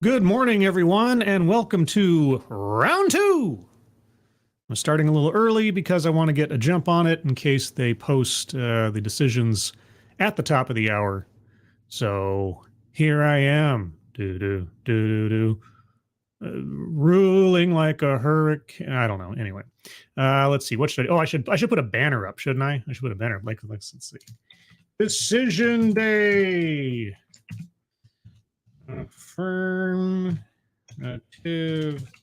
Good morning, everyone, and welcome to round two. I'm starting a little early because I want to get a jump on it in case they post the decisions at the top of the hour. So here I am, ruling like a hurricane. I don't know. Anyway, let's see. What should I? Oh, I should put a banner up, shouldn't I? I should put a banner. Let's see. Decision day. Affirmative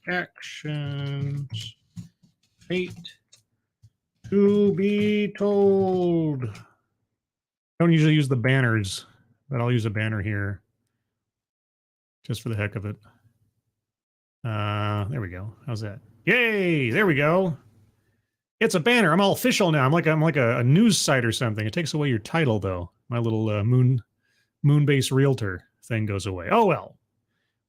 actions. Fate to be told. I don't usually use the banners, but I'll use a banner here just for the heck of it. There we go. How's that? Yay! There we go. It's a banner. I'm all official now. I'm like a news site or something. It takes away your title though. My little moon-based realtor thing goes away. Oh well.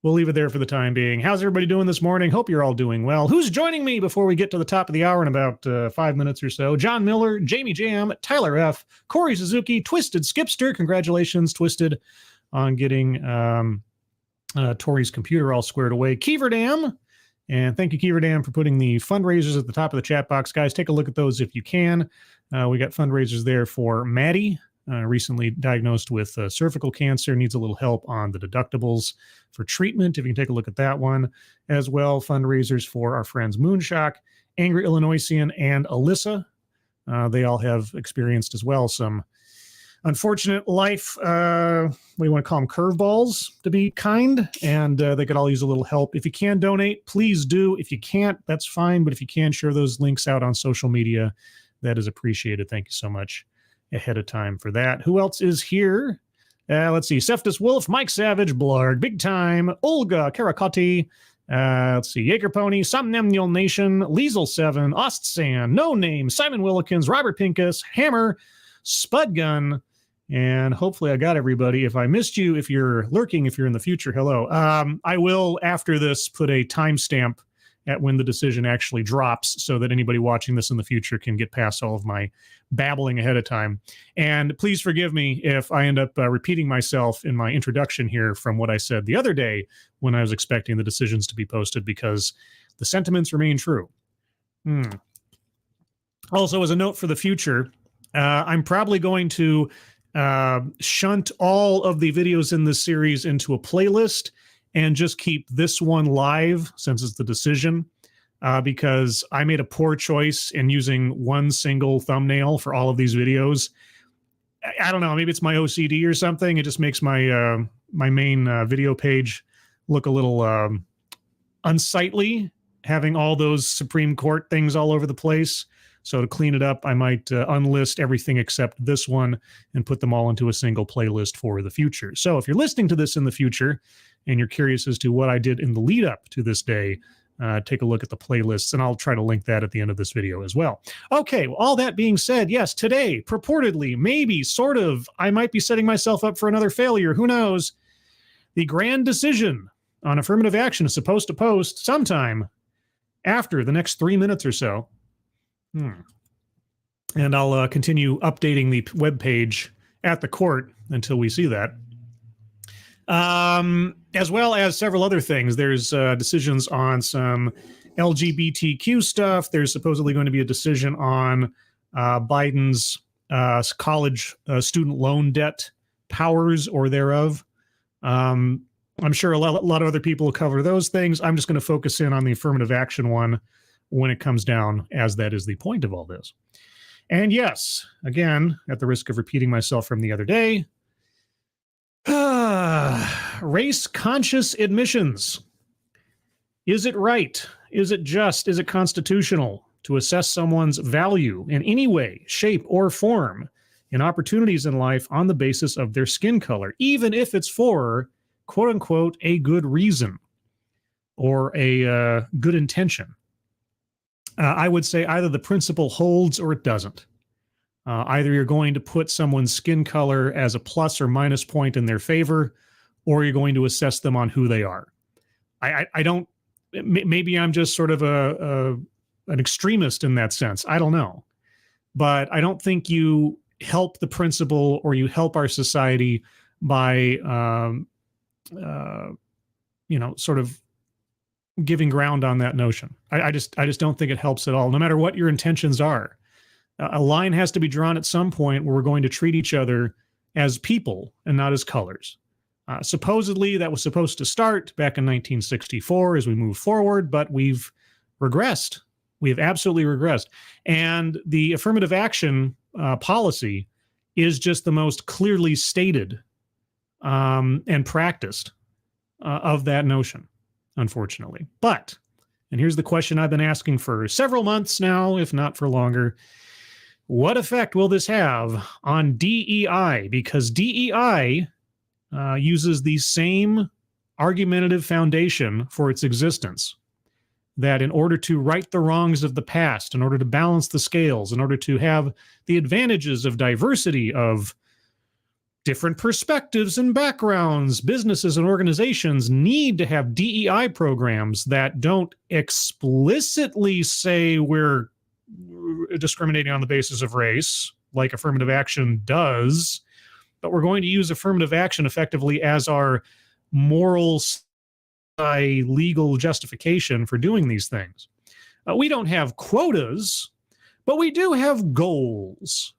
We'll leave it there for the time being. How's everybody doing this morning? Hope you're all doing well. Who's joining me before we get to the top of the hour in about 5 minutes or so? John Miller, Jamie Jam, Tyler F., Corey Suzuki, Twisted Skipster. Congratulations, Twisted, on getting Tori's computer all squared away. Keeverdam, and thank you, Keeverdam, for putting the fundraisers at the top of the chat box. Guys, take a look at those if you can. We got fundraisers there for Maddie. Recently diagnosed with cervical cancer, needs a little help on the deductibles for treatment. If you can take a look at that one as well. Fundraisers for our friends Moonshock, Angry Illinoisian, and Alyssa. They all have experienced as well some unfortunate life, we want to call them curveballs to be kind, and they could all use a little help. If you can donate, please do. If you can't, that's fine, but if you can share those links out on social media, that is appreciated. Thank you so much ahead of time for that. Who else is here? Let's see. Seftus Wolf, Mike Savage, Blarg, Big Time, Olga Karakati. Let's see. Jaeger Pony, Somnamnul Nation, Liesel7, Ostsand, No Name, Simon Willikins, Robert Pincus, Hammer, Spudgun, and hopefully I got everybody. If I missed you, if you're lurking, if you're in the future, hello. I will, after this, put a timestamp at when the decision actually drops so that anybody watching this in the future can get past all of my babbling ahead of time. And please forgive me if I end up repeating myself in my introduction here from what I said the other day when I was expecting the decisions to be posted, because the sentiments remain true. Also, as a note for the future, I'm probably going to shunt all of the videos in this series into a playlist and just keep this one live since it's the decision, because I made a poor choice in using one single thumbnail for all of these videos. I don't know, maybe it's my OCD or something. It just makes my my main video page look a little unsightly, having all those Supreme Court things all over the place. So to clean it up, I might unlist everything except this one and put them all into a single playlist for the future. So if you're listening to this in the future and you're curious as to what I did in the lead up to this day, take a look at the playlists, and I'll try to link that at the end of this video as well. Okay, well, all that being said, yes, today, purportedly, maybe, sort of, I might be setting myself up for another failure. Who knows? The grand decision on affirmative action is supposed to post sometime after the next 3 minutes or so. And I'll continue updating the webpage at the court until we see that. As well as several other things. There's decisions on some LGBTQ stuff. There's supposedly going to be a decision on Biden's college student loan debt powers or thereof. I'm sure a lot of other people will cover those things. I'm just going to focus in on the affirmative action one when it comes down, as that is the point of all this. And yes, again, at the risk of repeating myself from the other day, race-conscious admissions. Is it right? Is it just? Is it constitutional to assess someone's value in any way, shape, or form in opportunities in life on the basis of their skin color, even if it's for, quote-unquote, a good reason or a good intention? I would say either the principle holds or it doesn't. Either you're going to put someone's skin color as a plus or minus point in their favor, or you're going to assess them on who they are. I don't, maybe I'm just sort of an extremist in that sense. I don't know. But I don't think you help the principle or you help our society by, sort of giving ground on that notion. I just don't think it helps at all, no matter what your intentions are. A line has to be drawn at some point where we're going to treat each other as people and not as colors. Supposedly, that was supposed to start back in 1964 as we move forward, but we've regressed. We have absolutely regressed. And the affirmative action policy is just the most clearly stated and practiced of that notion, unfortunately. But, and here's the question I've been asking for several months now, if not for longer, what effect will this have on DEI? Because DEI uses the same argumentative foundation for its existence, that in order to right the wrongs of the past, in order to balance the scales, in order to have the advantages of diversity, of different perspectives and backgrounds, businesses and organizations need to have DEI programs that don't explicitly say we're discriminating on the basis of race, like affirmative action does, but we're going to use affirmative action effectively as our moral, legal justification for doing these things. We don't have quotas, but we do have goals.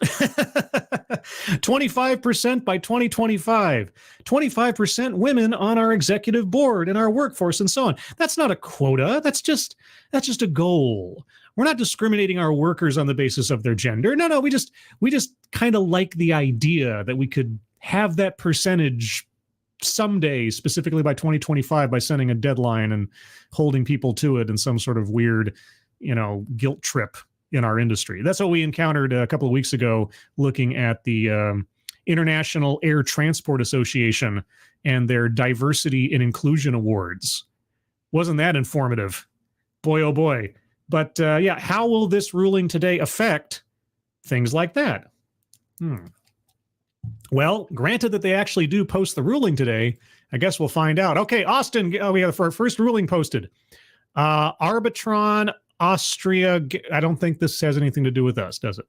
25% by 2025, 25% women on our executive board and our workforce and so on. That's not a quota. That's just a goal. We're not discriminating our workers on the basis of their gender. No, we just kind of like the idea that we could have that percentage someday, specifically by 2025, by setting a deadline and holding people to it in some sort of weird, guilt trip in our industry. That's what we encountered a couple of weeks ago looking at the International Air Transport Association and their Diversity and Inclusion Awards. Wasn't that informative? Boy, oh boy. But how will this ruling today affect things like that? Well, granted that they actually do post the ruling today, I guess we'll find out. Okay, Austin, we have our first ruling posted. Arbitron, Austria. I don't think this has anything to do with us, does it?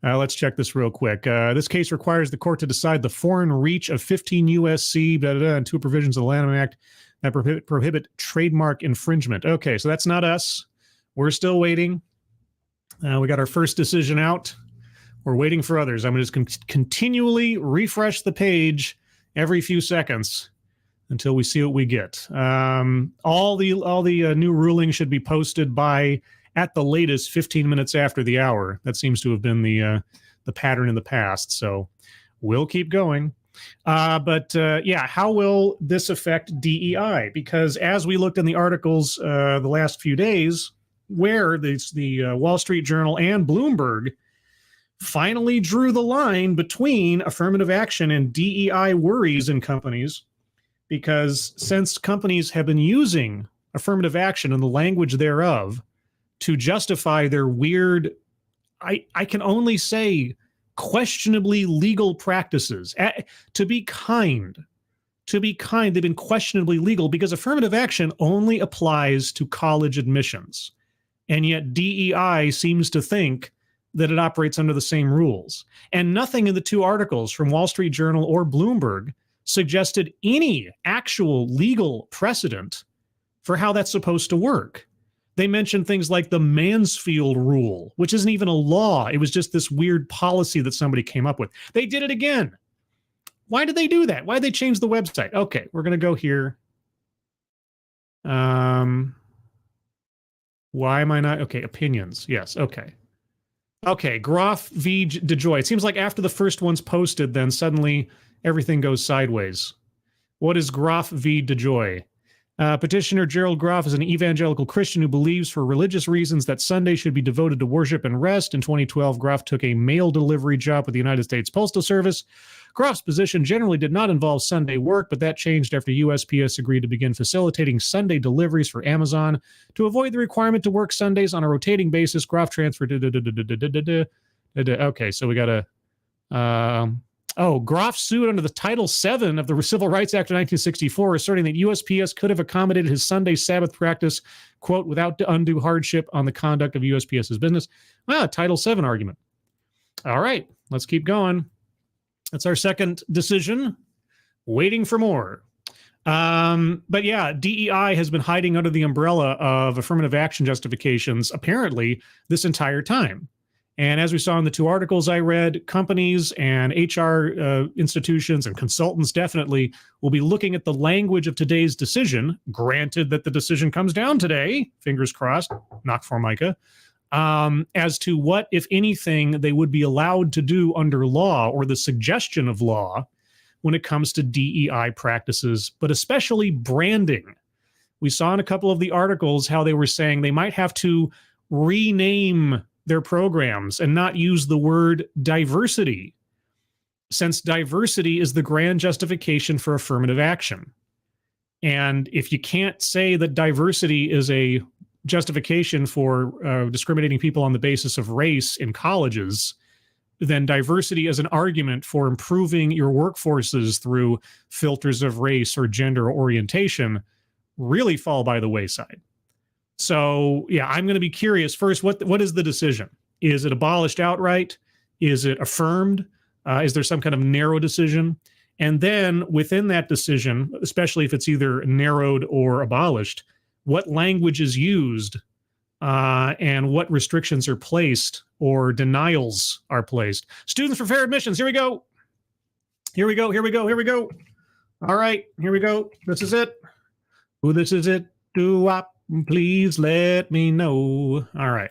Let's check this real quick. This case requires the court to decide the foreign reach of 15 U.S.C. and two provisions of the Lanham Act that prohibit trademark infringement. Okay, so that's not us. We're still waiting. We got our first decision out. We're waiting for others. I'm going to just continually refresh the page every few seconds until we see what we get. All the new rulings should be posted by, at the latest, 15 minutes after the hour. That seems to have been the pattern in the past. So we'll keep going. How will this affect DEI? Because as we looked in the articles the last few days, where the Wall Street Journal and Bloomberg finally drew the line between affirmative action and DEI worries in companies, because since companies have been using affirmative action and the language thereof to justify their weird, I can only say questionably legal practices, to be kind, they've been questionably legal because affirmative action only applies to college admissions. And yet DEI seems to think that it operates under the same rules. And nothing in the two articles from Wall Street Journal or Bloomberg suggested any actual legal precedent for how that's supposed to work. They mentioned things like the Mansfield rule, which isn't even a law. It was just this weird policy that somebody came up with. They did it again. Why did they do that? Why did they change the website? Okay, we're going to go here. Why am I not? Okay, opinions. Yes, okay. Okay, Groff v. DeJoy. It seems like after the first one's posted, then suddenly everything goes sideways. What is Groff v. DeJoy? Petitioner Gerald Groff is an evangelical Christian who believes for religious reasons that Sunday should be devoted to worship and rest. In 2012, Groff took a mail delivery job with the United States Postal Service. Groff's position generally did not involve Sunday work, but that changed after USPS agreed to begin facilitating Sunday deliveries for Amazon. To avoid the requirement to work Sundays on a rotating basis, Groff transferred... Okay, so we got a... Groff sued under the Title VII of the Civil Rights Act of 1964, asserting that USPS could have accommodated his Sunday Sabbath practice, quote, without undue hardship on the conduct of USPS's business. Title VII argument. All right, let's keep going. That's our second decision. Waiting for more. But yeah, DEI has been hiding under the umbrella of affirmative action justifications, apparently, this entire time. And as we saw in the two articles I read, companies and HR institutions and consultants definitely will be looking at the language of today's decision, granted that the decision comes down today, fingers crossed, knock Formica, as to what, if anything, they would be allowed to do under law or the suggestion of law when it comes to DEI practices, but especially branding. We saw in a couple of the articles how they were saying they might have to rename their programs and not use the word diversity, since diversity is the grand justification for affirmative action. And if you can't say that diversity is a justification for discriminating people on the basis of race in colleges, then diversity as an argument for improving your workforces through filters of race or gender orientation really fall by the wayside. So, yeah, I'm going to be curious. First, what is the decision? Is it abolished outright? Is it affirmed? Is there some kind of narrow decision? And then within that decision, especially if it's either narrowed or abolished, what language is used and what restrictions are placed or denials are placed. Students for fair admissions, here we go. Here we go, here we go, here we go. All right, here we go. This is it. Who this is it? Please let me know. All right.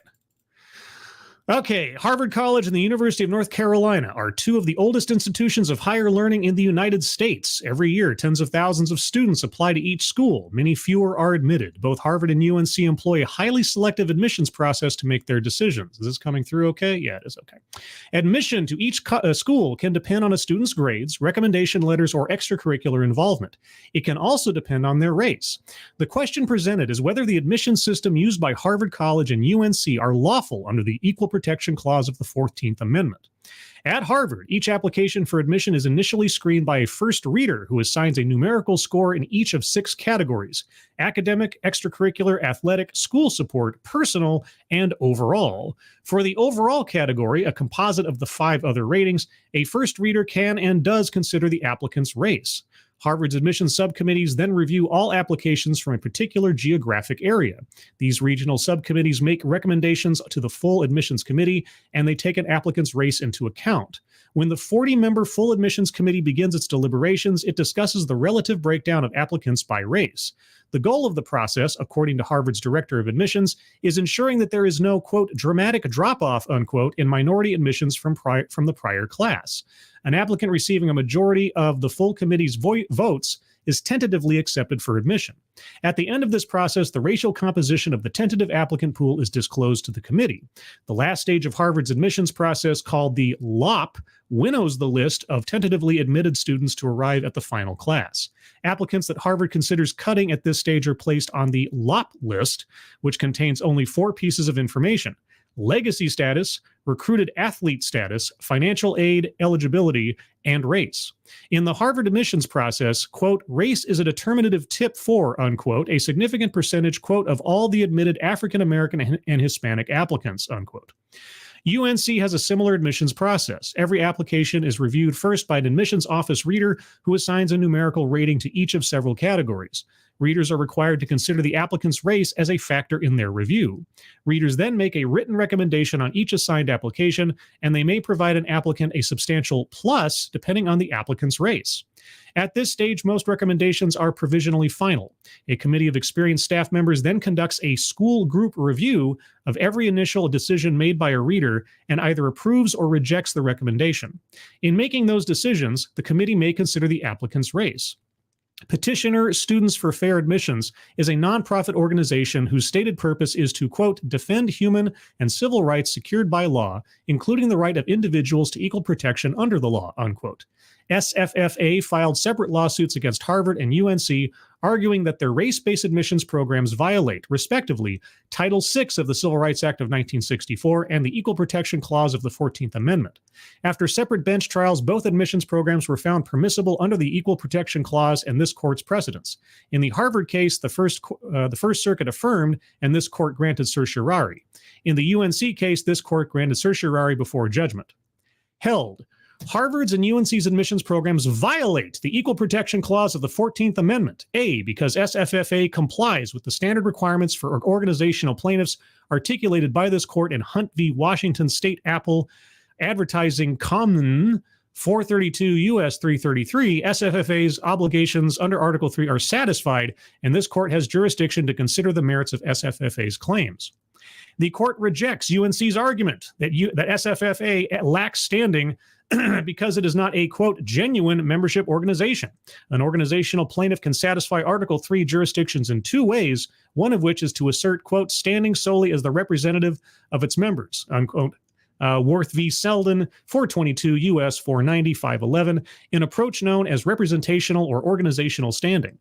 Okay, Harvard College and the University of North Carolina are two of the oldest institutions of higher learning in the United States. Every year, tens of thousands of students apply to each school. Many fewer are admitted. Both Harvard and UNC employ a highly selective admissions process to make their decisions. Is this coming through okay? Yeah, it is okay. Admission to each school can depend on a student's grades, recommendation letters, or extracurricular involvement. It can also depend on their race. The question presented is whether the admission system used by Harvard College and UNC are lawful under the Equal Protection Clause of the 14th Amendment. At Harvard, each application for admission is initially screened by a first reader who assigns a numerical score in each of 6 categories: academic, extracurricular, athletic, school support, personal, and overall. For the overall category, a composite of the 5 other ratings, a first reader can and does consider the applicant's race. Harvard's admissions subcommittees then review all applications from a particular geographic area. These regional subcommittees make recommendations to the full admissions committee, and they take an applicant's race into account. When the 40-member full admissions committee begins its deliberations, it discusses the relative breakdown of applicants by race. The goal of the process, according to Harvard's director of admissions, is ensuring that there is no, quote, dramatic drop-off, unquote, in minority admissions from the prior class. An applicant receiving a majority of the full committee's votes is tentatively accepted for admission. At the end of this process, the racial composition of the tentative applicant pool is disclosed to the committee. The last stage of Harvard's admissions process, called the LOP, winnows the list of tentatively admitted students to arrive at the final class. Applicants that Harvard considers cutting at this stage are placed on the LOP list, which contains only 4 pieces of information: legacy status, recruited athlete status, financial aid, eligibility, and race. In the Harvard admissions process, quote, race is a determinative tip for, unquote, a significant percentage, quote, of all the admitted African American and Hispanic applicants, unquote. UNC has a similar admissions process. Every application is reviewed first by an admissions office reader who assigns a numerical rating to each of several categories. Readers are required to consider the applicant's race as a factor in their review. Readers then make a written recommendation on each assigned application, and they may provide an applicant a substantial plus depending on the applicant's race. At this stage, most recommendations are provisionally final. A committee of experienced staff members then conducts a school group review of every initial decision made by a reader and either approves or rejects the recommendation. In making those decisions, the committee may consider the applicant's race. Petitioner Students for Fair Admissions is a nonprofit organization whose stated purpose is to, quote, defend human and civil rights secured by law, including the right of individuals to equal protection under the law, unquote. SFFA filed separate lawsuits against Harvard and UNC, arguing that their race-based admissions programs violate, respectively, Title VI of the Civil Rights Act of 1964 and the Equal Protection Clause of the 14th Amendment. After separate bench trials, both admissions programs were found permissible under the Equal Protection Clause and this court's precedents. In the Harvard case, the First Circuit affirmed, and this court granted certiorari. In the UNC case, this court granted certiorari before judgment. Held. Harvard's and UNC's admissions programs violate the Equal Protection Clause of the 14th Amendment. A, because SFFA complies with the standard requirements for organizational plaintiffs articulated by this court in Hunt v. Washington State Apple Advertising Common 432 U.S. 333, SFFA's obligations under Article 3 are satisfied, and this court has jurisdiction to consider the merits of SFFA's claims. The court rejects UNC's argument that SFFA lacks standing because it is not a, quote, genuine membership organization. An organizational plaintiff can satisfy Article 3 jurisdictions in two ways, one of which is to assert, quote, standing solely as the representative of its members, unquote. Worth v. Selden, 422 U.S. 490 511, an approach known as representational or organizational standing.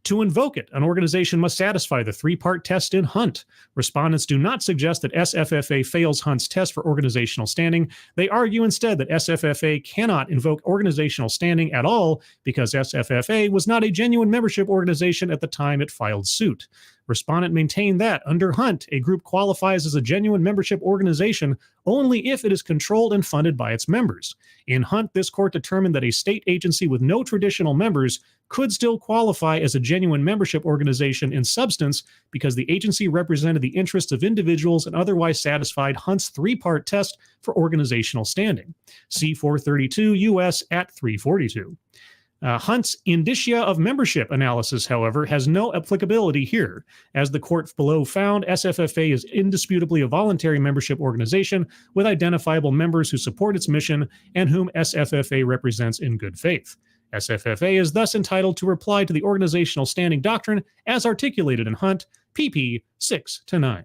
To invoke it, an organization must satisfy the three-part test in Hunt. Respondents do not suggest that SFFA fails Hunt's test for organizational standing. They argue instead that SFFA cannot invoke organizational standing at all because SFFA was not a genuine membership organization at the time it filed suit. Respondent maintained that, under Hunt, a group qualifies as a genuine membership organization only if it is controlled and funded by its members. In Hunt, this court determined that a state agency with no traditional members could still qualify as a genuine membership organization in substance because the agency represented the interests of individuals and otherwise satisfied Hunt's three-part test for organizational standing. See 432 U.S. at 342. Hunt's indicia of membership analysis, however, has no applicability here. As the court below found, SFFA is indisputably a voluntary membership organization with identifiable members who support its mission and whom SFFA represents in good faith. SFFA is thus entitled to reply to the organizational standing doctrine as articulated in Hunt, pp. 6-9.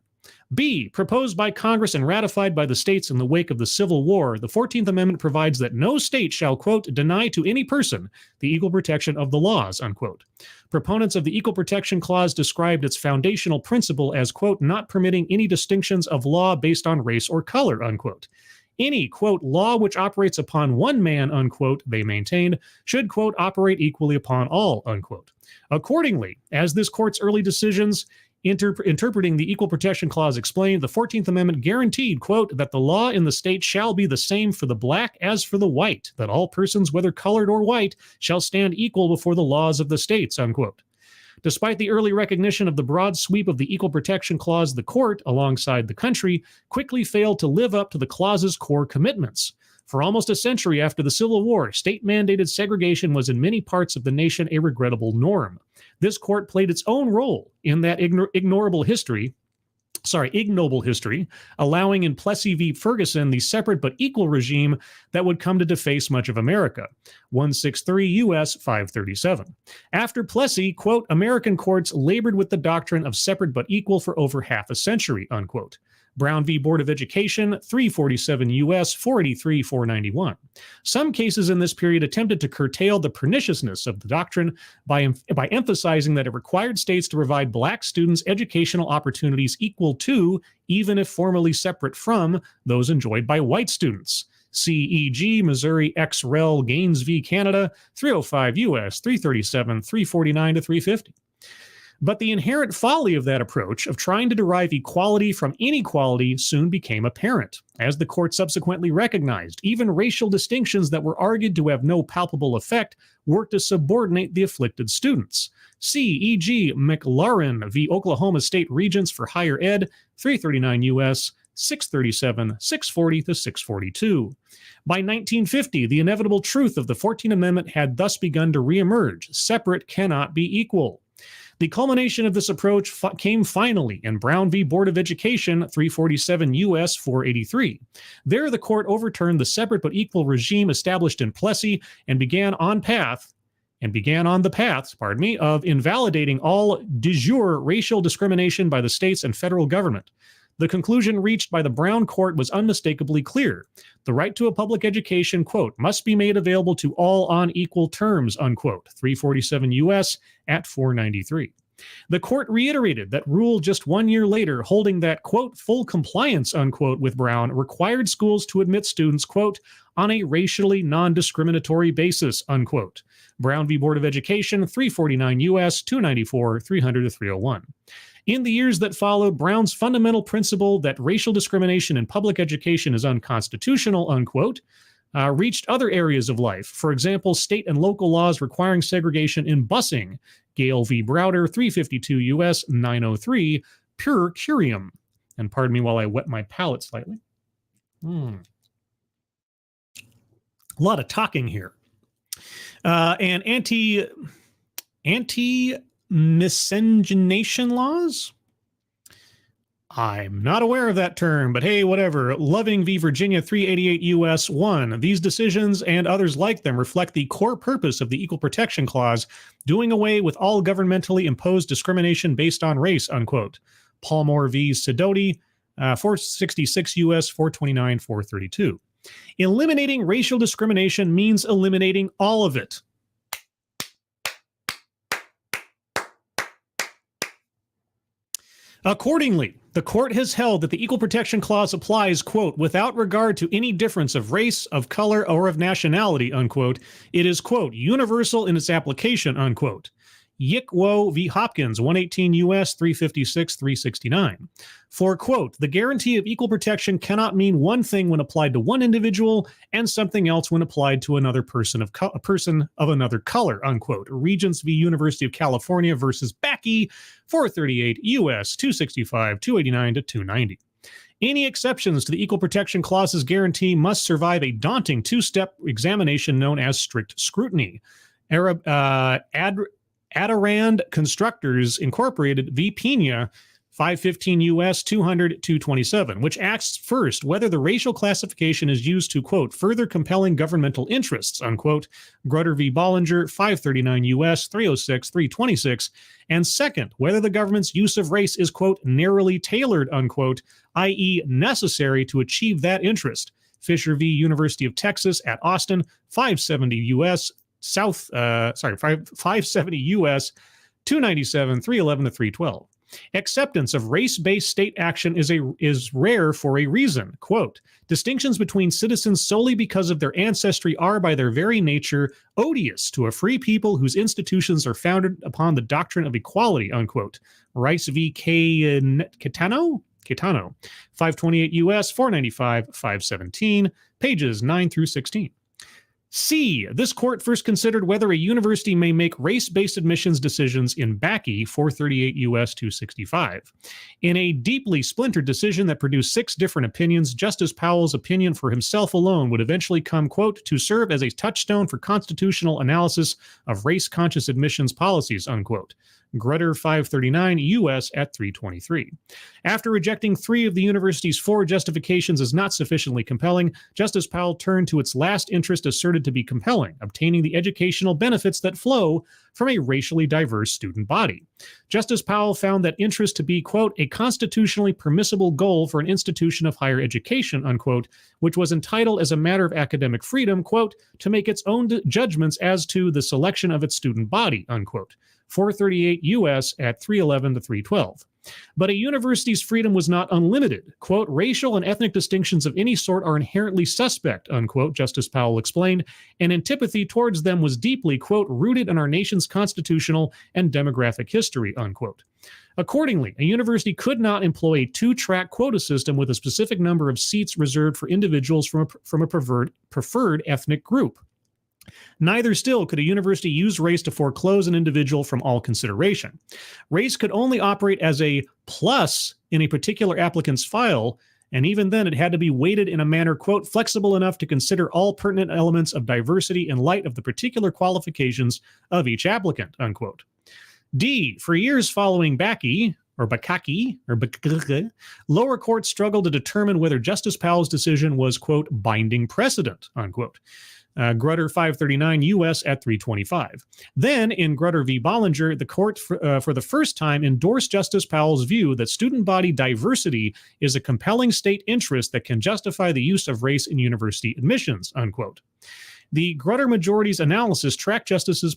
B, proposed by Congress and ratified by the states in the wake of the Civil War, the 14th Amendment provides that no state shall, quote, deny to any person the equal protection of the laws, unquote. Proponents of the Equal Protection Clause described its foundational principle as, quote, not permitting any distinctions of law based on race or color, unquote. Any, quote, law which operates upon one man, unquote, they maintained, should, quote, operate equally upon all, unquote. Accordingly, as this court's early decisions interpreting the Equal Protection Clause explained, the 14th Amendment guaranteed, quote, that the law in the state shall be the same for the black as for the white, that all persons, whether colored or white, shall stand equal before the laws of the states, unquote. Despite the early recognition of the broad sweep of the Equal Protection Clause, the court, alongside the country, quickly failed to live up to the clause's core commitments. For almost a century after the Civil War, state-mandated segregation was in many parts of the nation a regrettable norm. This court played its own role in that ignoble history, allowing in Plessy v. Ferguson the separate but equal regime that would come to deface much of America. 163 U.S. 537. After Plessy, quote, American courts labored with the doctrine of separate but equal for over half a century, unquote. Brown v. Board of Education, 347 U.S. 483 491. Some cases in this period attempted to curtail the perniciousness of the doctrine by emphasizing that it required states to provide black students educational opportunities equal to, even if formally separate from, those enjoyed by white students. CEG, Missouri ex rel. Gaines v. Canada, 305 U.S. 337 349 to 350. But the inherent folly of that approach of trying to derive equality from inequality soon became apparent. As the court subsequently recognized, even racial distinctions that were argued to have no palpable effect worked to subordinate the afflicted students. C.E.G. McLaurin v. Oklahoma State Regents for Higher Ed, 339 U.S. 637, 640 to 642. By 1950, the inevitable truth of the 14th Amendment had thus begun to reemerge. Separate cannot be equal. The culmination of this approach came finally in Brown v. Board of Education, 347 U.S. 483. There, the court overturned the separate but equal regime established in Plessy and began on the path of invalidating all de jure racial discrimination by the states and federal government. The conclusion reached by the Brown court was unmistakably clear. The right to a public education, quote, must be made available to all on equal terms, unquote, 347 U.S. at 493. The court reiterated that rule just 1 year later, holding that, quote, full compliance, unquote, with Brown required schools to admit students, quote, on a racially non-discriminatory basis, unquote. Brown v. Board of Education, 349 U.S. 294, 300 to 301. In the years that followed, Brown's fundamental principle that racial discrimination in public education is unconstitutional, unquote, reached other areas of life. For example, state and local laws requiring segregation in busing. Gale v. Browder, 352 U.S. 903, per curiam. And pardon me while I wet my palate slightly. A lot of talking here. And anti-miscegenation laws? I'm not aware of that term, but hey, whatever. Loving v. Virginia 388 U.S. 1. These decisions and others like them reflect the core purpose of the Equal Protection Clause, doing away with all governmentally imposed discrimination based on race, unquote. Palmore v. Sidoti, 466 U.S. 429 432. Eliminating racial discrimination means eliminating all of it. Accordingly, the court has held that the Equal Protection Clause applies, quote, without regard to any difference of race, of color, or of nationality, unquote. It is, quote, universal in its application, unquote. Yickwo v. Hopkins, 118 U.S. 356 369. For, quote, the guarantee of equal protection cannot mean one thing when applied to one individual and something else when applied to another person of a person of another color, unquote. Regents v. University of California versus Backey, 438 U.S. 265 289 to 290. Any exceptions to the Equal Protection Clause's guarantee must survive a daunting two-step examination known as strict scrutiny. Adirond Constructors Incorporated v. Pena, 515 U.S. 200 227, which asks first whether the racial classification is used to, quote, further compelling governmental interests, unquote. Grutter v. Bollinger, 539 U.S. 306 326, and second, whether the government's use of race is, quote, narrowly tailored, unquote, i.e. necessary to achieve that interest. Fisher v. University of Texas at Austin, 570 U.S. 570 U.S. 297 311 to 312. Acceptance of race-based state action is rare for a reason. Quote, distinctions between citizens solely because of their ancestry are by their very nature odious to a free people whose institutions are founded upon the doctrine of equality, unquote. Rice v. Caetano, 528 U.S. 495 517, pages 9 through 16. C. This court first considered whether a university may make race-based admissions decisions in Backey, 438 U.S. 265. In a deeply splintered decision that produced 6 different opinions, Justice Powell's opinion for himself alone would eventually come, quote, to serve as a touchstone for constitutional analysis of race-conscious admissions policies, unquote. Grutter 539 U.S. at 323. After rejecting 3 of the university's 4 justifications as not sufficiently compelling, Justice Powell turned to its last interest asserted to be compelling, obtaining the educational benefits that flow from a racially diverse student body. Justice Powell found that interest to be, quote, a constitutionally permissible goal for an institution of higher education, unquote, which was entitled as a matter of academic freedom, quote, to make its own judgments as to the selection of its student body, unquote. 438 U.S. at 311 to 312. But a university's freedom was not unlimited. Quote, racial and ethnic distinctions of any sort are inherently suspect, unquote, Justice Powell explained, and antipathy towards them was deeply, quote, rooted in our nation's constitutional and demographic history, unquote. Accordingly, a university could not employ a 2-track quota system with a specific number of seats reserved for individuals from a preferred ethnic group. Neither still could a university use race to foreclose an individual from all consideration. Race could only operate as a plus in a particular applicant's file, and even then it had to be weighted in a manner, quote, flexible enough to consider all pertinent elements of diversity in light of the particular qualifications of each applicant, unquote. D, for years following Backey, lower courts struggled to determine whether Justice Powell's decision was, quote, binding precedent, unquote. Grutter 539 U.S. at 325. Then, in Grutter v. Bollinger, the court for the first time endorsed Justice Powell's view that student body diversity is a compelling state interest that can justify the use of race in university admissions, unquote. The Grutter majority's analysis tracked Justice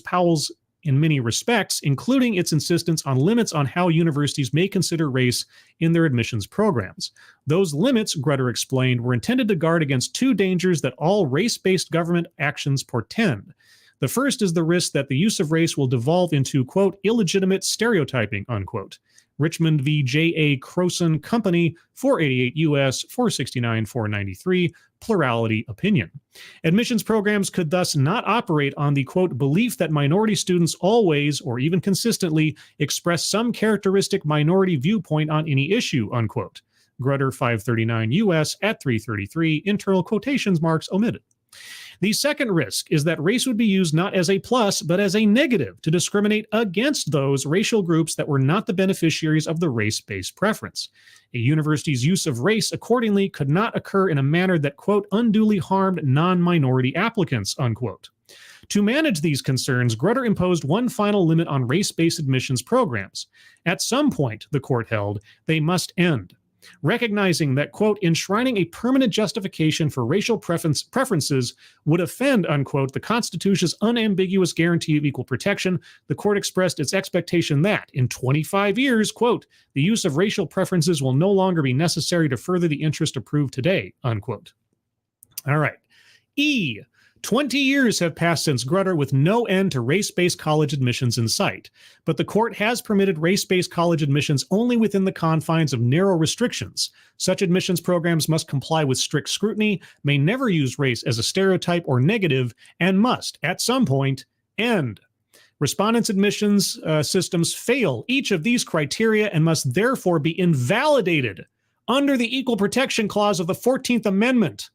Powell's in many respects, including its insistence on limits on how universities may consider race in their admissions programs. Those limits, Grutter explained, were intended to guard against 2 dangers that all race-based government actions portend. The first is the risk that the use of race will devolve into, quote, illegitimate stereotyping, unquote. Richmond v. J.A. Croson Company, 488 U.S. 469 493, plurality opinion. Admissions programs could thus not operate on the, quote, belief that minority students always or even consistently express some characteristic minority viewpoint on any issue, unquote. Grutter 539 U.S. at 333, internal quotations marks omitted. The second risk is that race would be used not as a plus, but as a negative to discriminate against those racial groups that were not the beneficiaries of the race-based preference. A university's use of race, accordingly, could not occur in a manner that, quote, unduly harmed non-minority applicants, unquote. To manage these concerns, Grutter imposed one final limit on race-based admissions programs. At some point, the court held, they must end. Recognizing that, quote, enshrining a permanent justification for racial preferences would offend, unquote, the Constitution's unambiguous guarantee of equal protection, the court expressed its expectation that, in 25 years, quote, the use of racial preferences will no longer be necessary to further the interest approved today, unquote. All right. E. 20 years have passed since Grutter with no end to race-based college admissions in sight, but the court has permitted race-based college admissions only within the confines of narrow restrictions. Such admissions programs must comply with strict scrutiny, may never use race as a stereotype or negative, and must, at some point, end. Respondents' admissions systems fail each of these criteria and must therefore be invalidated under the Equal Protection Clause of the 14th Amendment.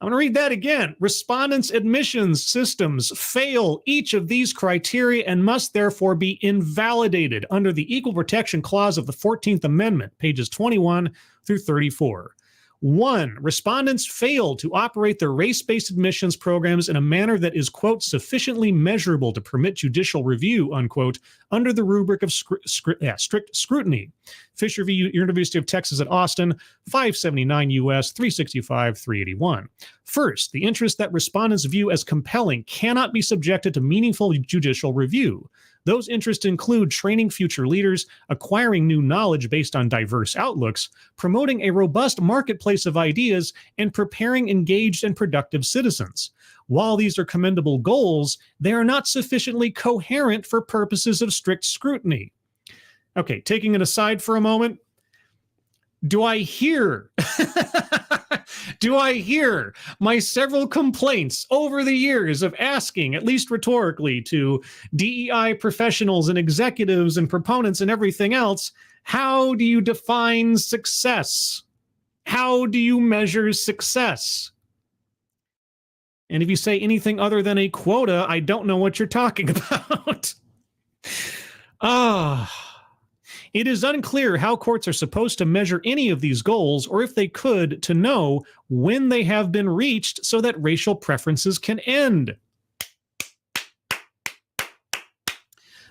I'm going to read that again. Respondents' admissions systems fail each of these criteria and must therefore be invalidated under the Equal Protection Clause of the 14th Amendment, pages 21 through 34. 1. Respondents fail to operate their race-based admissions programs in a manner that is, quote, sufficiently measurable to permit judicial review, unquote, under the rubric of strict scrutiny. Fisher v. University of Texas at Austin, 579 U.S., 365, 381. First, the interest that respondents view as compelling cannot be subjected to meaningful judicial review. Those interests include training future leaders, acquiring new knowledge based on diverse outlooks, promoting a robust marketplace of ideas, and preparing engaged and productive citizens. While these are commendable goals, they are not sufficiently coherent for purposes of strict scrutiny. Okay, taking it aside for a moment, do I hear my several complaints over the years of asking, at least rhetorically, to DEI professionals and executives and proponents and everything else, how do you define success? How do you measure success? And if you say anything other than a quota, I don't know what you're talking about. It is unclear how courts are supposed to measure any of these goals, or if they could, to know when they have been reached so that racial preferences can end.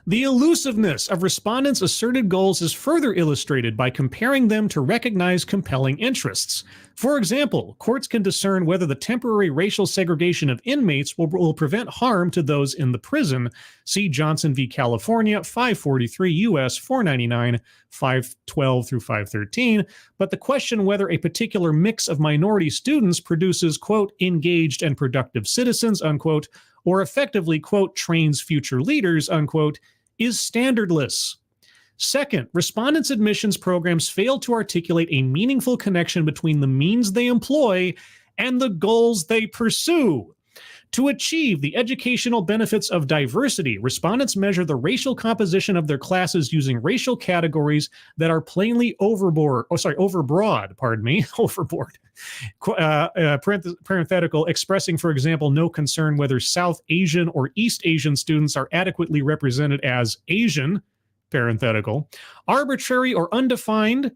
The elusiveness of respondents' asserted goals is further illustrated by comparing them to recognize compelling interests. For example, courts can discern whether the temporary racial segregation of inmates will prevent harm to those in the prison. See Johnson v. California, 543 U.S. 499, 512 through 513. But the question whether a particular mix of minority students produces, quote, engaged and productive citizens, unquote, or effectively, quote, trains future leaders, unquote, is standardless. Second, respondents' admissions programs fail to articulate a meaningful connection between the means they employ and the goals they pursue. To achieve the educational benefits of diversity, respondents measure the racial composition of their classes using racial categories that are plainly overboard. Parenthetical, expressing, for example, no concern whether South Asian or East Asian students are adequately represented as Asian, parenthetical, arbitrary or undefined,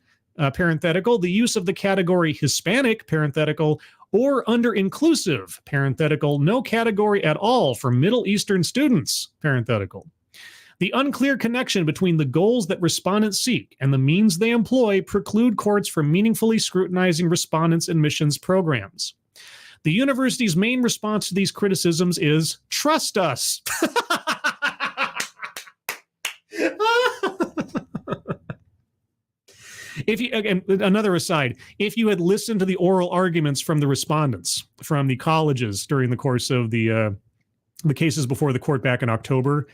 parenthetical, the use of the category Hispanic, parenthetical, or under-inclusive, parenthetical, no category at all for Middle Eastern students, parenthetical. The unclear connection between the goals that respondents seek and the means they employ preclude courts from meaningfully scrutinizing respondents' admissions programs. The university's main response to these criticisms is, trust us. If you, again, another aside, if you had listened to the oral arguments from the respondents, from the colleges during the course of the cases before the court back in October,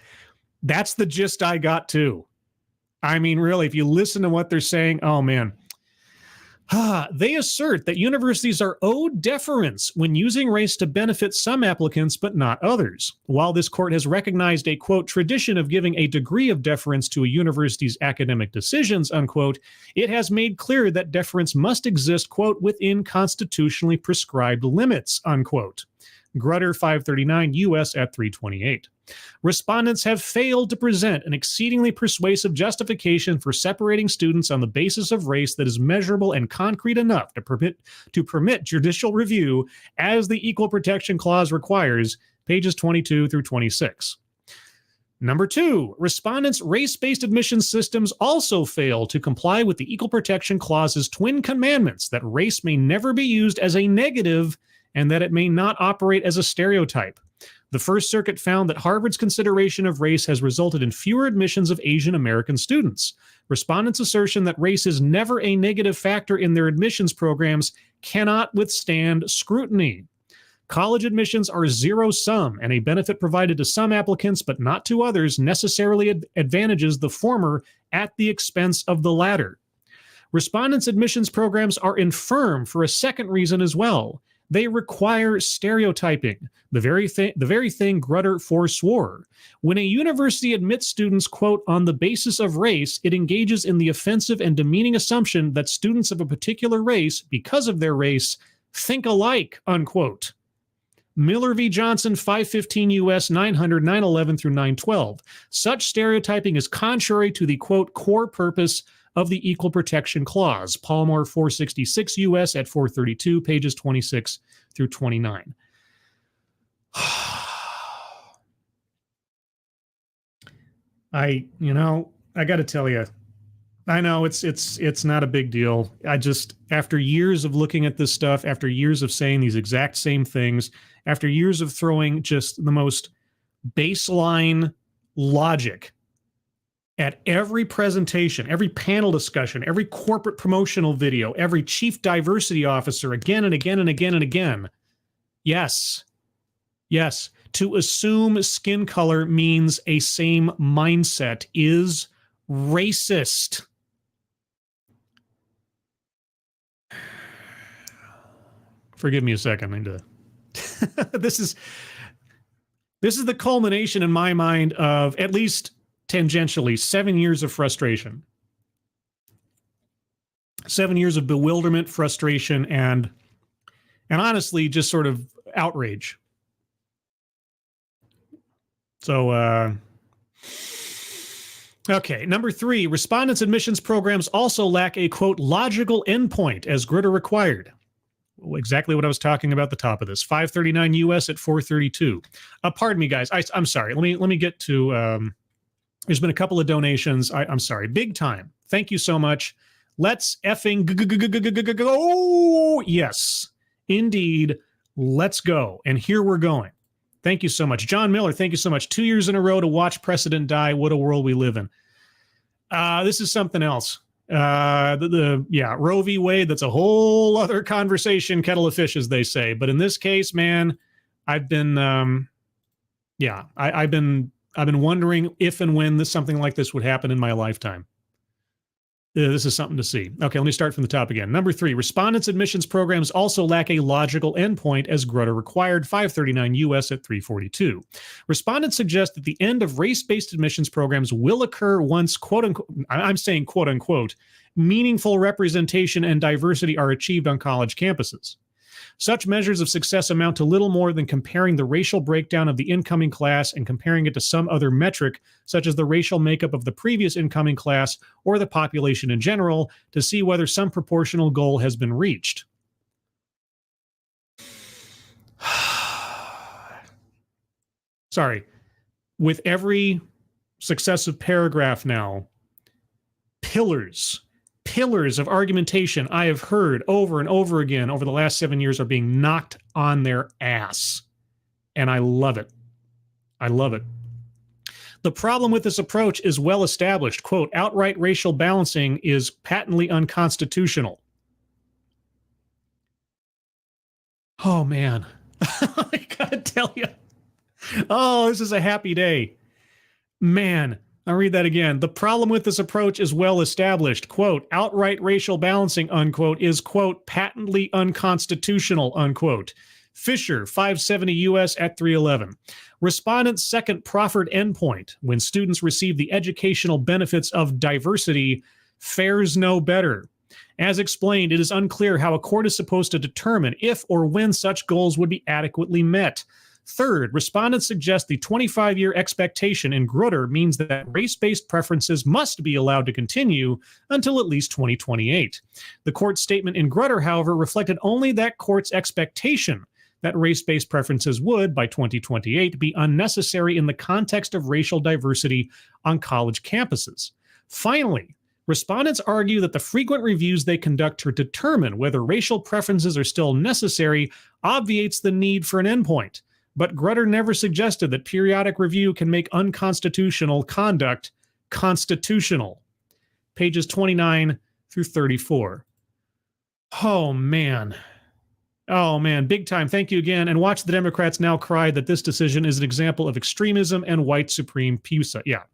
that's the gist I got too. I mean, really, if you listen to what they're saying, oh man. They assert that universities are owed deference when using race to benefit some applicants but not others. While this court has recognized a, quote, tradition of giving a degree of deference to a university's academic decisions, unquote, it has made clear that deference must exist, quote, within constitutionally prescribed limits, unquote. Grutter 539 U.S. at 328. Respondents have failed to present an exceedingly persuasive justification for separating students on the basis of race that is measurable and concrete enough to permit judicial review as the Equal Protection Clause requires, pages 22 through 26. Number 2, respondents' race-based admissions systems also fail to comply with the Equal Protection Clause's twin commandments that race may never be used as a negative and that it may not operate as a stereotype. The First Circuit found that Harvard's consideration of race has resulted in fewer admissions of Asian American students. Respondents' assertion that race is never a negative factor in their admissions programs cannot withstand scrutiny. College admissions are zero-sum, and a benefit provided to some applicants but not to others necessarily advantages the former at the expense of the latter. Respondents' admissions programs are infirm for a second reason as well. They require stereotyping, the very thing Grutter forswore. When a university admits students, quote, on the basis of race, it engages in the offensive and demeaning assumption that students of a particular race, because of their race, think alike, unquote. Miller v. Johnson, 515 U.S. 900, 911 through 912. Such stereotyping is contrary to the, quote, core purpose of the Equal Protection Clause, Palmore 466 U.S. at 432, pages 26 through 29. I got to tell you, I know it's not a big deal. I just, after years of looking at this stuff, after years of saying these exact same things, after years of throwing just the most baseline logic at every presentation, every panel discussion, every corporate promotional video, every chief diversity officer, again and again and again and again. Yes, to assume skin color means a same mindset is racist. Forgive me a second. I need to. This is the culmination in my mind of, at least tangentially, 7 years of frustration. 7 years of bewilderment, frustration, and honestly, just sort of outrage. So, okay, number 3, respondents' admissions programs also lack a, quote, logical endpoint as Grutter required. Exactly what I was talking about at the top of this. 539 U.S. at 432. Pardon me, guys. I'm sorry. Let me get to... there's been a couple of donations. I'm sorry. Big time. Thank you so much. Let's effing go. Yes, indeed. Let's go. And here we're going. Thank you so much. John Miller, thank you so much. 2 years in a row to watch precedent die. What a world we live in. This is something else. Roe v. Wade, that's a whole other conversation, kettle of fish, as they say. But in this case, man, I've been wondering if and when something like this would happen in my lifetime. This is something to see. Okay, let me start from the top again. Number 3, respondents' admissions programs also lack a logical endpoint as Grutter required, 539 U.S. at 342. Respondents suggest that the end of race-based admissions programs will occur once, quote unquote, I'm saying quote unquote, meaningful representation and diversity are achieved on college campuses. Such measures of success amount to little more than comparing the racial breakdown of the incoming class and comparing it to some other metric, such as the racial makeup of the previous incoming class or the population in general, to see whether some proportional goal has been reached. Sorry. With every successive paragraph now, pillars of argumentation I have heard over and over again over the last 7 years are being knocked on their ass. And I love it. I love it. The problem with this approach is well established. Quote, outright racial balancing is patently unconstitutional. Oh, man. I gotta tell you. Oh, this is a happy day. Man, I'll read that again. The problem with this approach is well established. Quote, outright racial balancing, unquote, is, quote, patently unconstitutional, unquote. Fisher, 570 U.S. at 311. Respondent's second proffered endpoint, when students receive the educational benefits of diversity, fares no better. As explained, it is unclear how a court is supposed to determine if or when such goals would be adequately met. Third, respondents suggest the 25-year expectation in Grutter means that race-based preferences must be allowed to continue until at least 2028. The court's statement in Grutter, however, reflected only that court's expectation that race-based preferences would, by 2028, be unnecessary in the context of racial diversity on college campuses. Finally, respondents argue that the frequent reviews they conduct to determine whether racial preferences are still necessary obviates the need for an endpoint. But Grutter never suggested that periodic review can make unconstitutional conduct constitutional. Pages 29 through 34. Oh, man. Oh, man. Big time. Thank you again. And watch the Democrats now cry that this decision is an example of extremism and white supreme pusa. Yeah.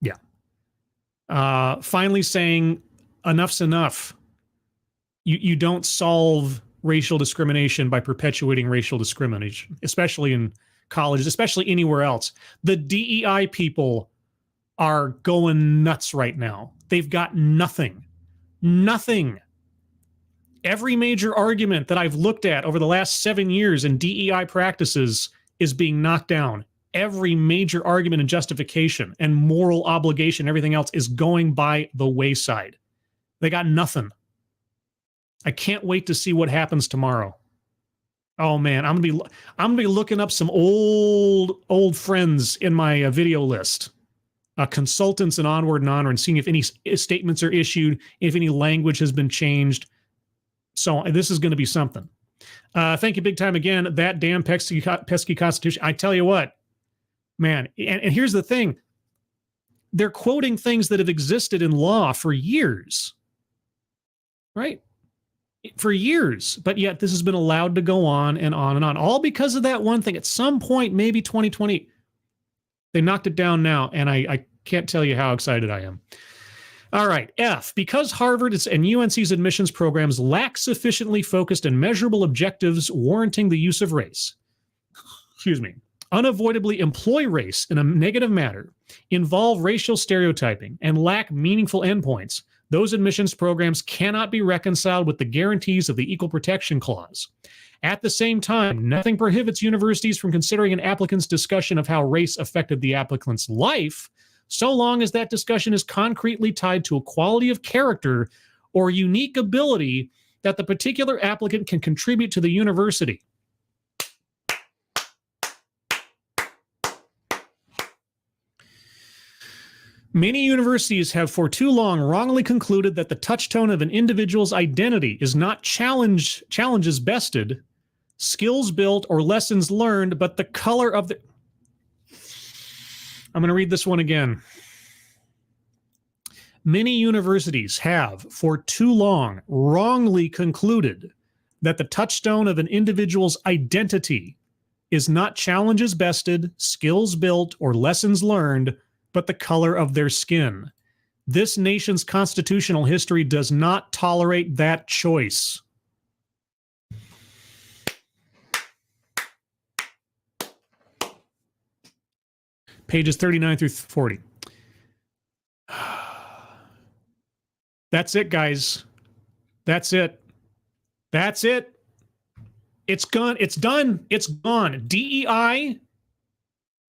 Yeah. Finally saying enough's enough. You don't solve racial discrimination by perpetuating racial discrimination, especially in colleges, especially anywhere else. The DEI people are going nuts right now. They've got nothing. Nothing. Every major argument that I've looked at over the last 7 years in DEI practices is being knocked down. Every major argument and justification and moral obligation, everything else is going by the wayside. They got nothing. I can't wait to see what happens tomorrow. Oh man, I'm gonna be looking up some old friends in my video list, consultants and onward, and seeing if any statements are issued, if any language has been changed. So this is going to be something. Thank you big time again. That damn pesky Constitution. I tell you what, man. And here's the thing: they're quoting things that have existed in law for years, right? For years, but yet this has been allowed to go on and on and on, all because of that one thing. At some point, maybe 2020, they knocked it down now, and I can't tell you how excited I am. All right, F, because Harvard and UNC's admissions programs lack sufficiently focused and measurable objectives warranting the use of race, unavoidably employ race in a negative manner, involve racial stereotyping, and lack meaningful endpoints, those admissions programs cannot be reconciled with the guarantees of the Equal Protection Clause. At the same time, nothing prohibits universities from considering an applicant's discussion of how race affected the applicant's life, so long as that discussion is concretely tied to a quality of character or unique ability that the particular applicant can contribute to the university. Many universities have for too long wrongly concluded that the touchstone of an individual's identity is not challenges bested, skills built, or lessons learned, but the color of the... I'm going to read this one again. Many universities have for too long wrongly concluded that the touchstone of an individual's identity is not challenges bested, skills built, or lessons learned, but the color of their skin. This nation's constitutional history does not tolerate that choice. Pages 39 through 40. That's it, guys. That's it. That's it. It's gone. It's done. It's gone. DEI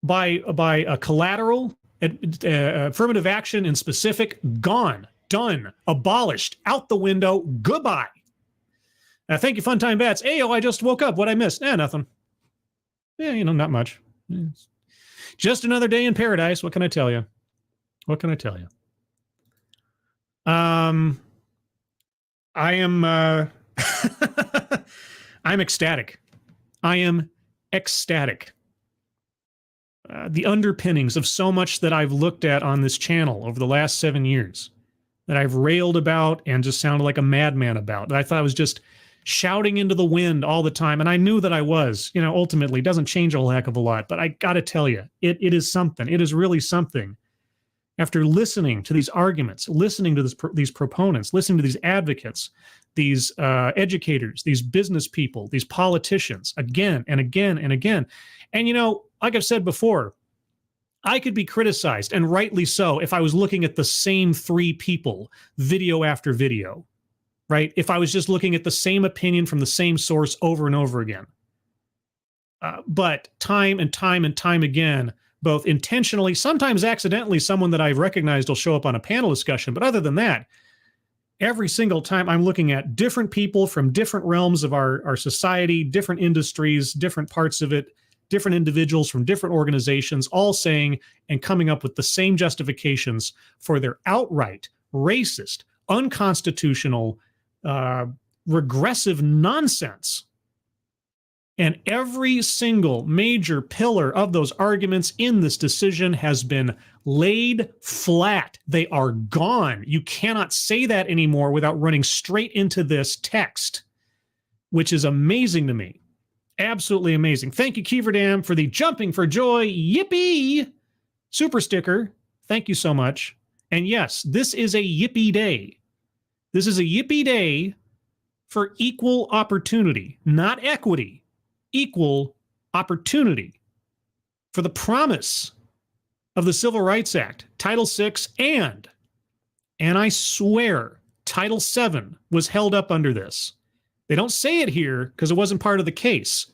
by a collateral, affirmative action in specific, gone, done, abolished, out the window, goodbye. Thank you, Fun Time Bats. Ayo, I just woke up. What I missed? Nothing. Yeah, not much. Just another day in paradise. What can I tell you? What can I tell you? I am I'm ecstatic. I am ecstatic. The underpinnings of so much that I've looked at on this channel over the last 7 years, that I've railed about and just sounded like a madman about, that I thought I was just shouting into the wind all the time. And I knew that I was, ultimately, it doesn't change a whole heck of a lot. But I got to tell you, it is something. It is really something after listening to these arguments, listening to these proponents, listening to these advocates, these educators, these business people, these politicians, again and again and again. And, you know, like I've said before, I could be criticized, and rightly so, if I was looking at the same three people, video after video, right? If I was just looking at the same opinion from the same source over and over again. But time and time and time again, both intentionally, sometimes accidentally, someone that I've recognized will show up on a panel discussion. But other than that, every single time I'm looking at different people from different realms of our society, different industries, different parts of it, different individuals from different organizations, all saying and coming up with the same justifications for their outright racist, unconstitutional, regressive nonsense. And every single major pillar of those arguments in this decision has been laid flat. They are gone. You cannot say that anymore without running straight into this text, which is amazing to me. Absolutely amazing. Thank you, Keeverdam, for the jumping for joy, yippee, super sticker. Thank you so much. And yes, this is a yippee day. This is a yippee day for equal opportunity, not equity. Equal opportunity for the promise of the Civil Rights Act, Title VI, and I swear Title VII was held up under this. They don't say it here because it wasn't part of the case.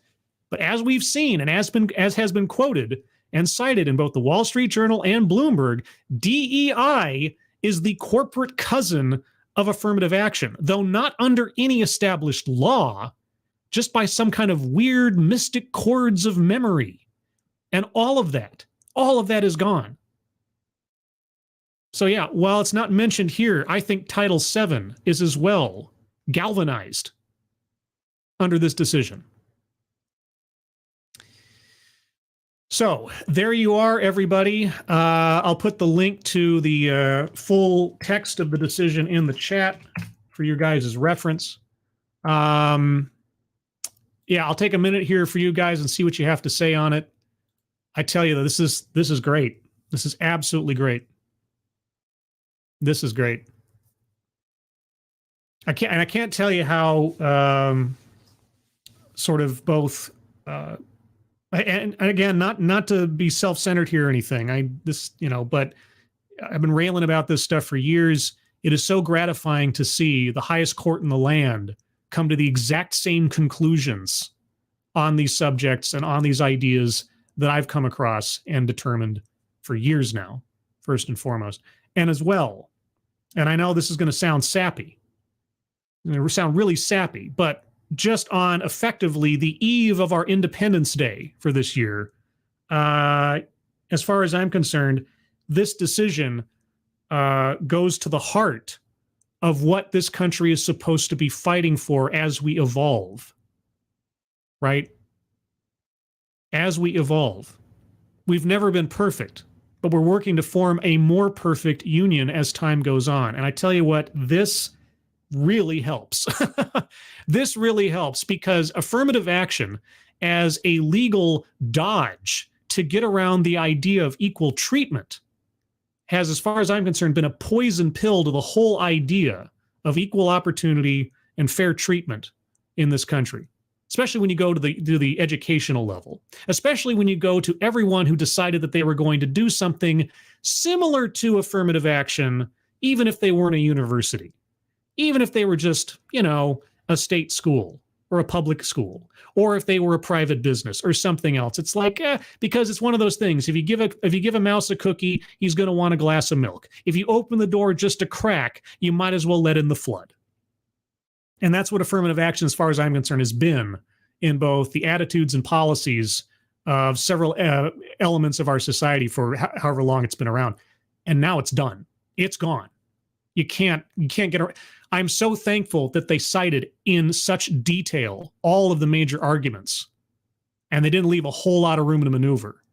But as we've seen and as has been quoted and cited in both the Wall Street Journal and Bloomberg, DEI is the corporate cousin of affirmative action, though not under any established law, just by some kind of weird mystic chords of memory. And all of that is gone. So yeah, while it's not mentioned here, I think Title VII is as well galvanized under this decision. So there you are, everybody. I'll put the link to the full text of the decision in the chat for your guys' reference. Yeah, I'll take a minute here for you guys and see what you have to say on it. I tell you, this is great. This is absolutely great. This is great. I can't tell you how sort of both and again, not to be self-centered here or anything. But I've been railing about this stuff for years. It is so gratifying to see the highest court in the land come to the exact same conclusions on these subjects and on these ideas that I've come across and determined for years now, first and foremost. And as well, and I know this is going to sound sappy, sound really sappy, but just on effectively the eve of our Independence Day for this year, as far as I'm concerned, this decision goes to the heart of what this country is supposed to be fighting for as we evolve, right? As we evolve. We've never been perfect, but we're working to form a more perfect union as time goes on. And I tell you what, this really helps. This really helps because affirmative action as a legal dodge to get around the idea of equal treatment has, as far as I'm concerned, been a poison pill to the whole idea of equal opportunity and fair treatment in this country, especially when you go to the educational level, especially when you go to everyone who decided that they were going to do something similar to affirmative action, even if they weren't a university, even if they were just, a state school or a public school, or if they were a private business or something else. It's like, because it's one of those things. If you give a mouse a cookie, he's going to want a glass of milk. If you open the door just a crack, you might as well let in the flood. And that's what affirmative action, as far as I'm concerned, has been in both the attitudes and policies of several elements of our society for however long it's been around. And now it's done. It's gone. You can't get around. I'm so thankful that they cited in such detail all of the major arguments, and they didn't leave a whole lot of room to maneuver.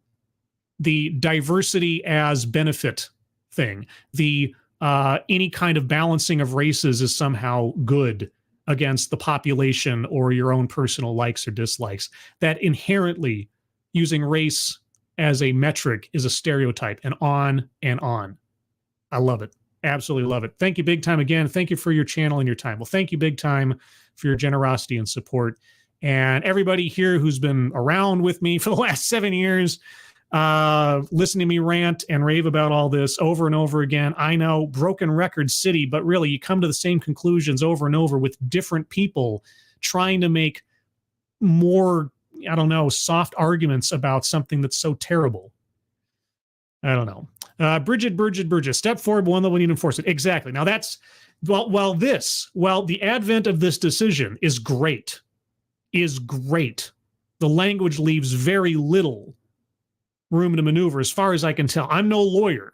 The diversity as benefit thing, the any kind of balancing of races is somehow good against the population or your own personal likes or dislikes. That inherently using race as a metric is a stereotype, and on and on. I love it. Absolutely love it. Thank you big time again. Thank you for your channel and your time. Well, thank you big time for your generosity and support. And everybody here who's been around with me for the last 7 years, listening to me rant and rave about all this over and over again. I know, broken record city, but really you come to the same conclusions over and over with different people trying to make more, I don't know, soft arguments about something that's so terrible. I don't know. Bridget, step forward, one that we need to enforce it. Exactly. Now that's, the advent of this decision is great. The language leaves very little room to maneuver as far as I can tell. I'm no lawyer,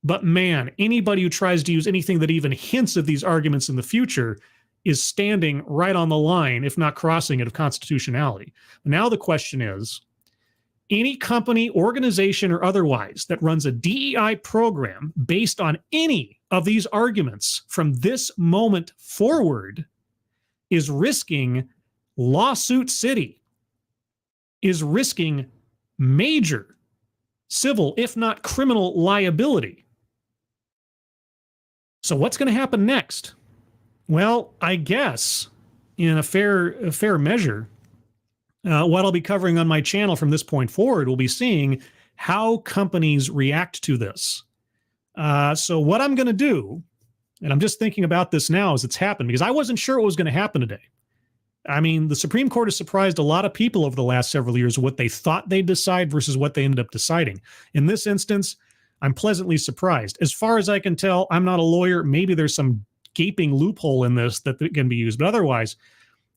but man, anybody who tries to use anything that even hints of these arguments in the future is standing right on the line, if not crossing it, of constitutionality. Now the question is, any company, organization, or otherwise that runs a DEI program based on any of these arguments from this moment forward is risking lawsuit city, is risking major civil, if not criminal, liability. So what's going to happen next? Well, I guess in a fair measure, what I'll be covering on my channel from this point forward, we'll be seeing how companies react to this. So what I'm going to do, and I'm just thinking about this now as it's happened, because I wasn't sure what was going to happen today. I mean, the Supreme Court has surprised a lot of people over the last several years what they thought they'd decide versus what they ended up deciding. In this instance, I'm pleasantly surprised. As far as I can tell, I'm not a lawyer. Maybe there's some gaping loophole in this that can be used. But otherwise,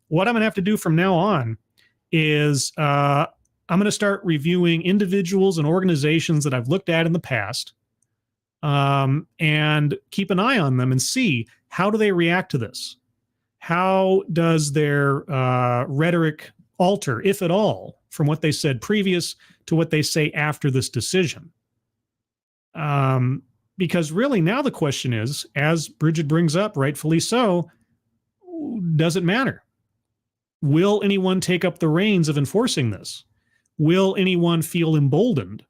what I'm going to have to do from now on is I'm going to start reviewing individuals and organizations that I've looked at in the past and keep an eye on them and see how do they react to this? How does their rhetoric alter, if at all, from what they said previous to what they say after this decision? Because really now the question is, as Bridget brings up, rightfully so, does it matter? Will anyone take up the reins of enforcing this? Will anyone feel emboldened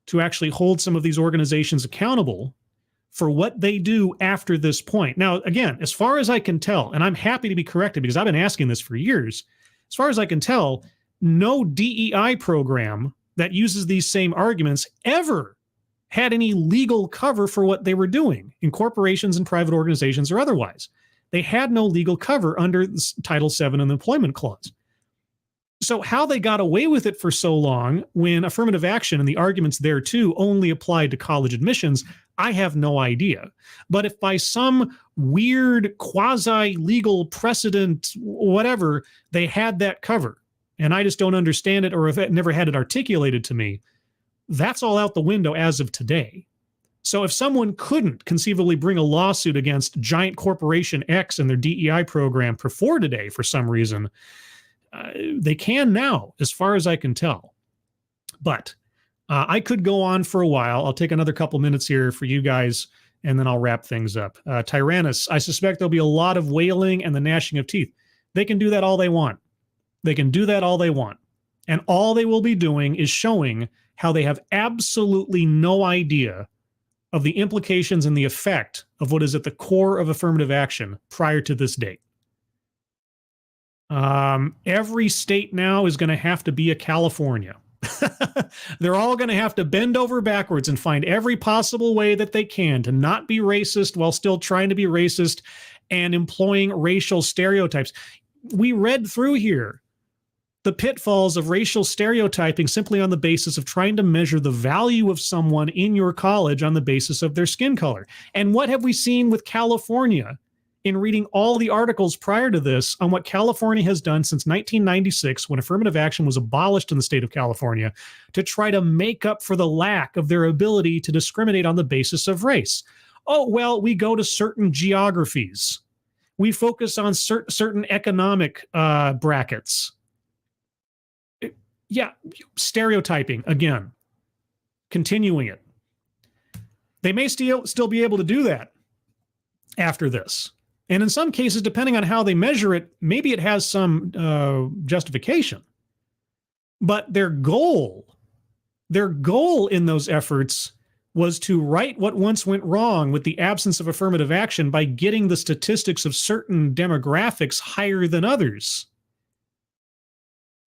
to actually hold some of these organizations accountable for what they do after this point? Now, again, as far as I can tell, and I'm happy to be corrected because I've been asking this for years, as far as I can tell, no DEI program that uses these same arguments ever had any legal cover for what they were doing in corporations and private organizations or otherwise. They had no legal cover under Title VII and the Employment Clause. So how they got away with it for so long when affirmative action and the arguments there too only applied to college admissions, I have no idea. But if by some weird quasi-legal precedent, whatever, they had that cover, and I just don't understand it or have never had it articulated to me, that's all out the window as of today. So if someone couldn't conceivably bring a lawsuit against giant corporation X and their DEI program before today for some reason, they can now, as far as I can tell. But I could go on for a while. I'll take another couple minutes here for you guys, and then I'll wrap things up. Tyrannus, I suspect there'll be a lot of wailing and the gnashing of teeth. They can do that all they want. They can do that all they want. And all they will be doing is showing how they have absolutely no idea of the implications and the effect of what is at the core of affirmative action prior to this date. Every state now is going to have to be a California. They're all going to have to bend over backwards and find every possible way that they can to not be racist while still trying to be racist and employing racial stereotypes. We read through here the pitfalls of racial stereotyping simply on the basis of trying to measure the value of someone in your college on the basis of their skin color. And what have we seen with California in reading all the articles prior to this on what California has done since 1996, when affirmative action was abolished in the state of California, to try to make up for the lack of their ability to discriminate on the basis of race? Oh, well, we go to certain geographies. We focus on certain economic brackets. Yeah, stereotyping again, continuing it. They may still be able to do that after this. And in some cases, depending on how they measure it, maybe it has some justification. But their goal in those efforts was to right what once went wrong with the absence of affirmative action by getting the statistics of certain demographics higher than others.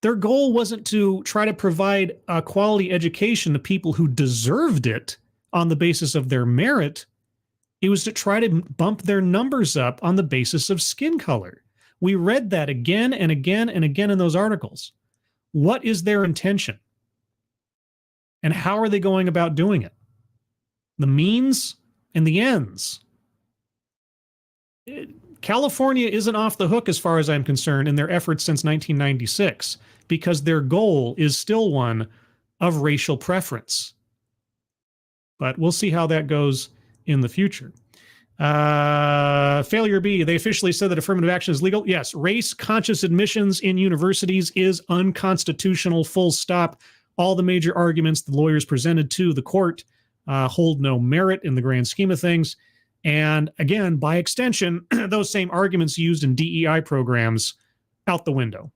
Their goal wasn't to try to provide a quality education to people who deserved it on the basis of their merit. It was to try to bump their numbers up on the basis of skin color. We read that again and again and again in those articles. What is their intention? And how are they going about doing it? The means and the ends. California isn't off the hook as far as I'm concerned in their efforts since 1996, because their goal is still one of racial preference. But we'll see how that goes in the future. Failure B, they officially said that affirmative action is legal. Yes, race-conscious admissions in universities is unconstitutional, full stop. All the major arguments the lawyers presented to the court hold no merit in the grand scheme of things. And again, by extension, those same arguments used in DEI programs out the window.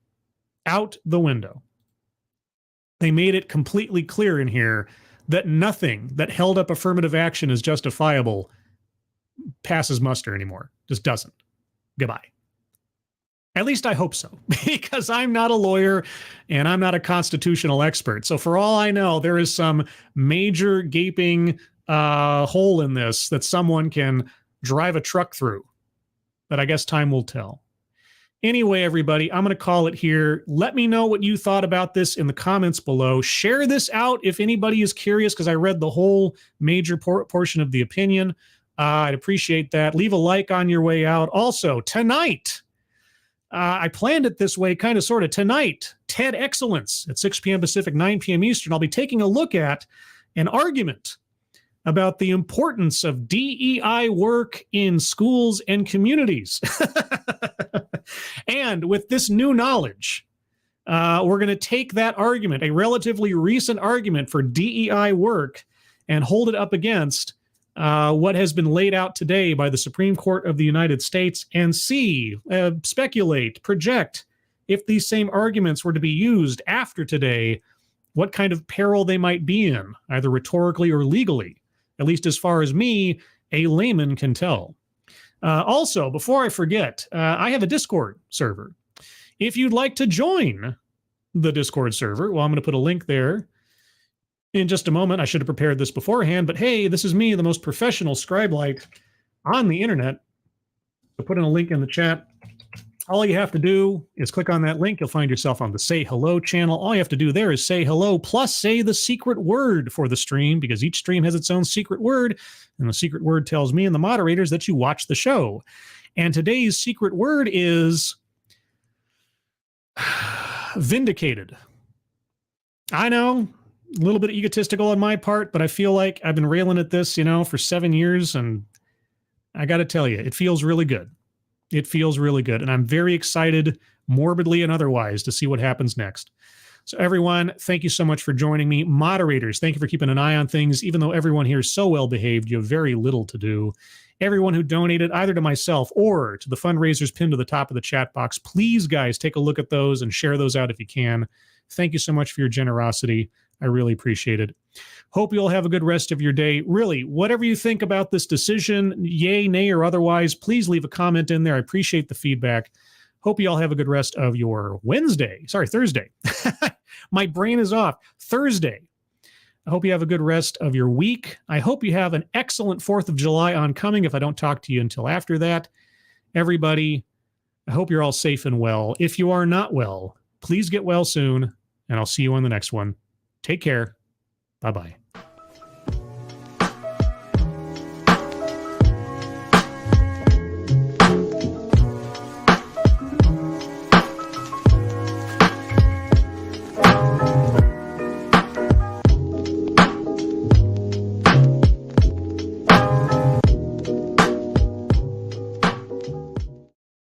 Out the window. They made it completely clear in here that nothing that held up affirmative action as justifiable passes muster anymore. Just doesn't. Goodbye. At least I hope so, because I'm not a lawyer and I'm not a constitutional expert. So for all I know, there is some major gaping hole in this that someone can drive a truck through. But I guess time will tell. Anyway, everybody, I'm going to call it here. Let me know what you thought about this in the comments below. Share this out if anybody is curious, because I read the whole major portion of the opinion. I'd appreciate that. Leave a like on your way out. Also, tonight, I planned it this way, kind of, sort of. Tonight, TED Excellence at 6 p.m. Pacific, 9 p.m. Eastern. I'll be taking a look at an argument about the importance of DEI work in schools and communities. And with this new knowledge, we're going to take that argument, a relatively recent argument for DEI work, and hold it up against what has been laid out today by the Supreme Court of the United States, and see, speculate, project, if these same arguments were to be used after today, what kind of peril they might be in, either rhetorically or legally, at least as far as me, a layman, can tell. Also, before I forget, I have a Discord server. If you'd like to join the Discord server, well, I'm going to put a link there in just a moment. I should have prepared this beforehand, but hey, this is me, the most professional scribe-like on the internet. I'll put in a link in the chat. All you have to do is click on that link. You'll find yourself on the Say Hello channel. All you have to do there is say hello, plus say the secret word for the stream, because each stream has its own secret word, and the secret word tells me and the moderators that you watch the show. And today's secret word is vindicated. I know, a little bit egotistical on my part, but I feel like I've been railing at this, for 7 years, and I got to tell you, it feels really good. It feels really good, and I'm very excited, morbidly and otherwise, to see what happens next. So everyone, thank you so much for joining me. Moderators, thank you for keeping an eye on things. Even though everyone here is so well behaved, you have very little to do. Everyone who donated either to myself or to the fundraisers pinned to the top of the chat box, please, guys, take a look at those and share those out if you can. Thank you so much for your generosity. I really appreciate it. Hope you all have a good rest of your day. Really, whatever you think about this decision, yay, nay, or otherwise, please leave a comment in there. I appreciate the feedback. Hope you all have a good rest of your Thursday. My brain is off. Thursday. I hope you have a good rest of your week. I hope you have an excellent 4th of July oncoming if I don't talk to you until after that. Everybody, I hope you're all safe and well. If you are not well, please get well soon, and I'll see you on the next one. Take care. Bye-bye.